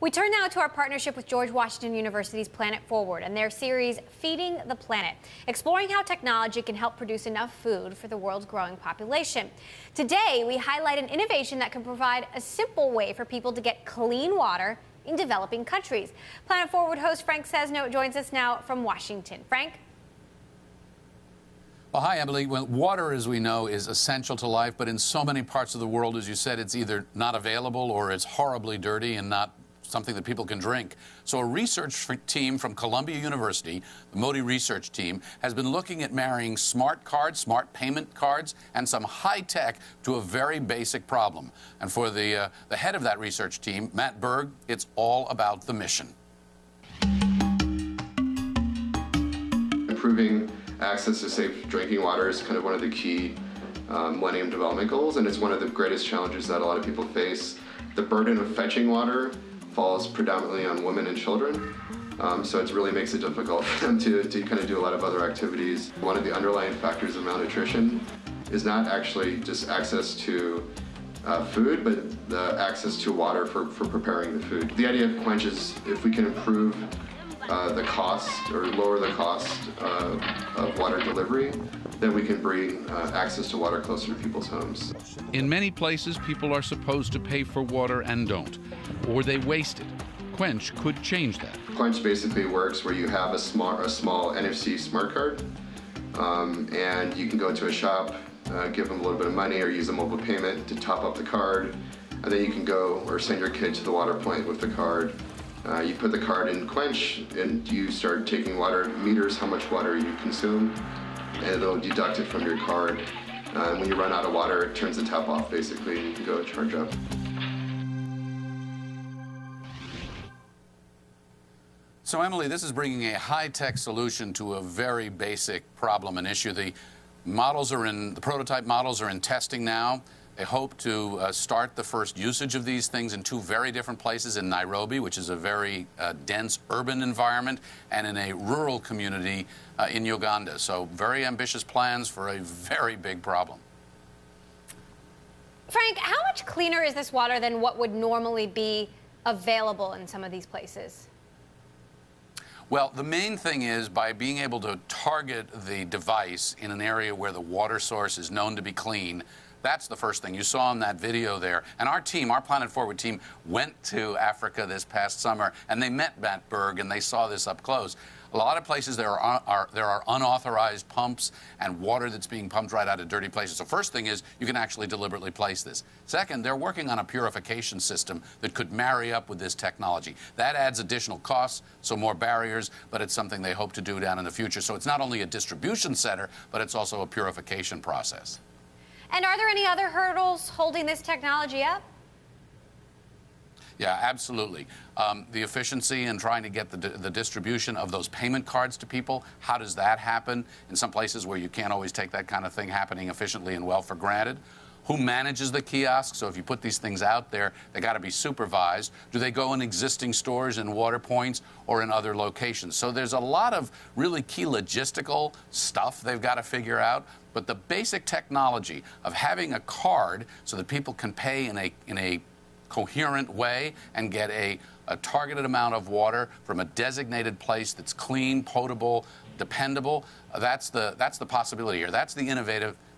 We turn now to our partnership with George Washington University's Planet Forward and their series, Feeding the Planet, exploring how technology can help produce enough food for the world's growing population. Today, we highlight an innovation that can provide a simple way for people to get clean water in developing countries. Planet Forward host Frank Sesno joins us now from Washington. Frank? Well, hi, Emily. Well, water, as we know, is essential to life, but in so many parts of the world, as you said, it's either not available or it's horribly dirty and not something that people can drink. So a research team from Columbia University, the Modi research team, has been looking at marrying smart cards, smart payment cards, and some high tech to a very basic problem. And for the head of that research team, Matt Berg, it's all about the mission. Improving access to safe drinking water is kind of one of the key Millennium Development Goals, and it's one of the greatest challenges that a lot of people face. The burden of fetching water falls predominantly on women and children, so it really makes it difficult for them to kind of do a lot of other activities. One of the underlying factors of malnutrition is not actually just access to food, but the access to water for preparing the food. The idea of Quench is if we can improve the cost or lower the cost of water delivery, then we can bring access to water closer to people's homes. In many places, people are supposed to pay for water and don't, or they waste it. Quench could change that. Quench basically works where you have a small NFC smart card, and you can go to a shop, give them a little bit of money or use a mobile payment to top up the card, and then you can go or send your kid to the water point with the card. You put the card in Quench and you start taking water, meters how much water you consume, and it'll deduct it from your card. When you run out of water, it turns the tap off basically and you can go charge up. So, Emily, this is bringing a high-tech solution to a very basic problem and issue. The prototype models are in testing now. They hope to start the first usage of these things in two very different places, in Nairobi, which is a very dense urban environment, and in a rural community in Uganda. So very ambitious plans for a very big problem. Frank, how much cleaner is this water than what would normally be available in some of these places? Well, the main thing is by being able to target the device in an area where the water source is known to be clean. That's the first thing you saw in that video there. And our team, our Planet Forward team, went to Africa this past summer, and they met Matt Berg, and they saw this up close. A lot of places there are unauthorized pumps and water that's being pumped right out of dirty places. So first thing is you can actually deliberately place this. Second, they're working on a purification system that could marry up with this technology. That adds additional costs, so more barriers, but it's something they hope to do down in the future. So it's not only a distribution center, but it's also a purification process. And are there any other hurdles holding this technology up? Yeah, absolutely. The efficiency in trying to get the distribution of those payment cards to people, how does that happen in some places where you can't always take that kind of thing happening efficiently and well for granted? Who manages the kiosks? So if you put these things out there, they got to be supervised. Do they go in existing stores and water points or in other locations? So there's a lot of really key logistical stuff they've got to figure out. But the basic technology of having a card so that people can pay in a coherent way and get a targeted amount of water from a designated place that's clean, potable, dependable, that's the possibility here. That's the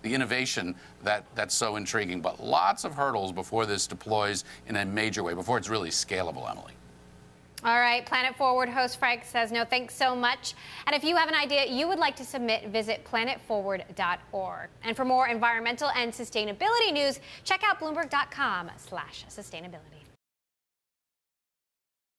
innovation that's so intriguing. But lots of hurdles before this deploys in a major way, before it's really scalable, Emily. All right, Planet Forward host Frank Sesno, thanks so much. And if you have an idea you would like to submit, visit planetforward.org. And for more environmental and sustainability news, check out Bloomberg.com/sustainability.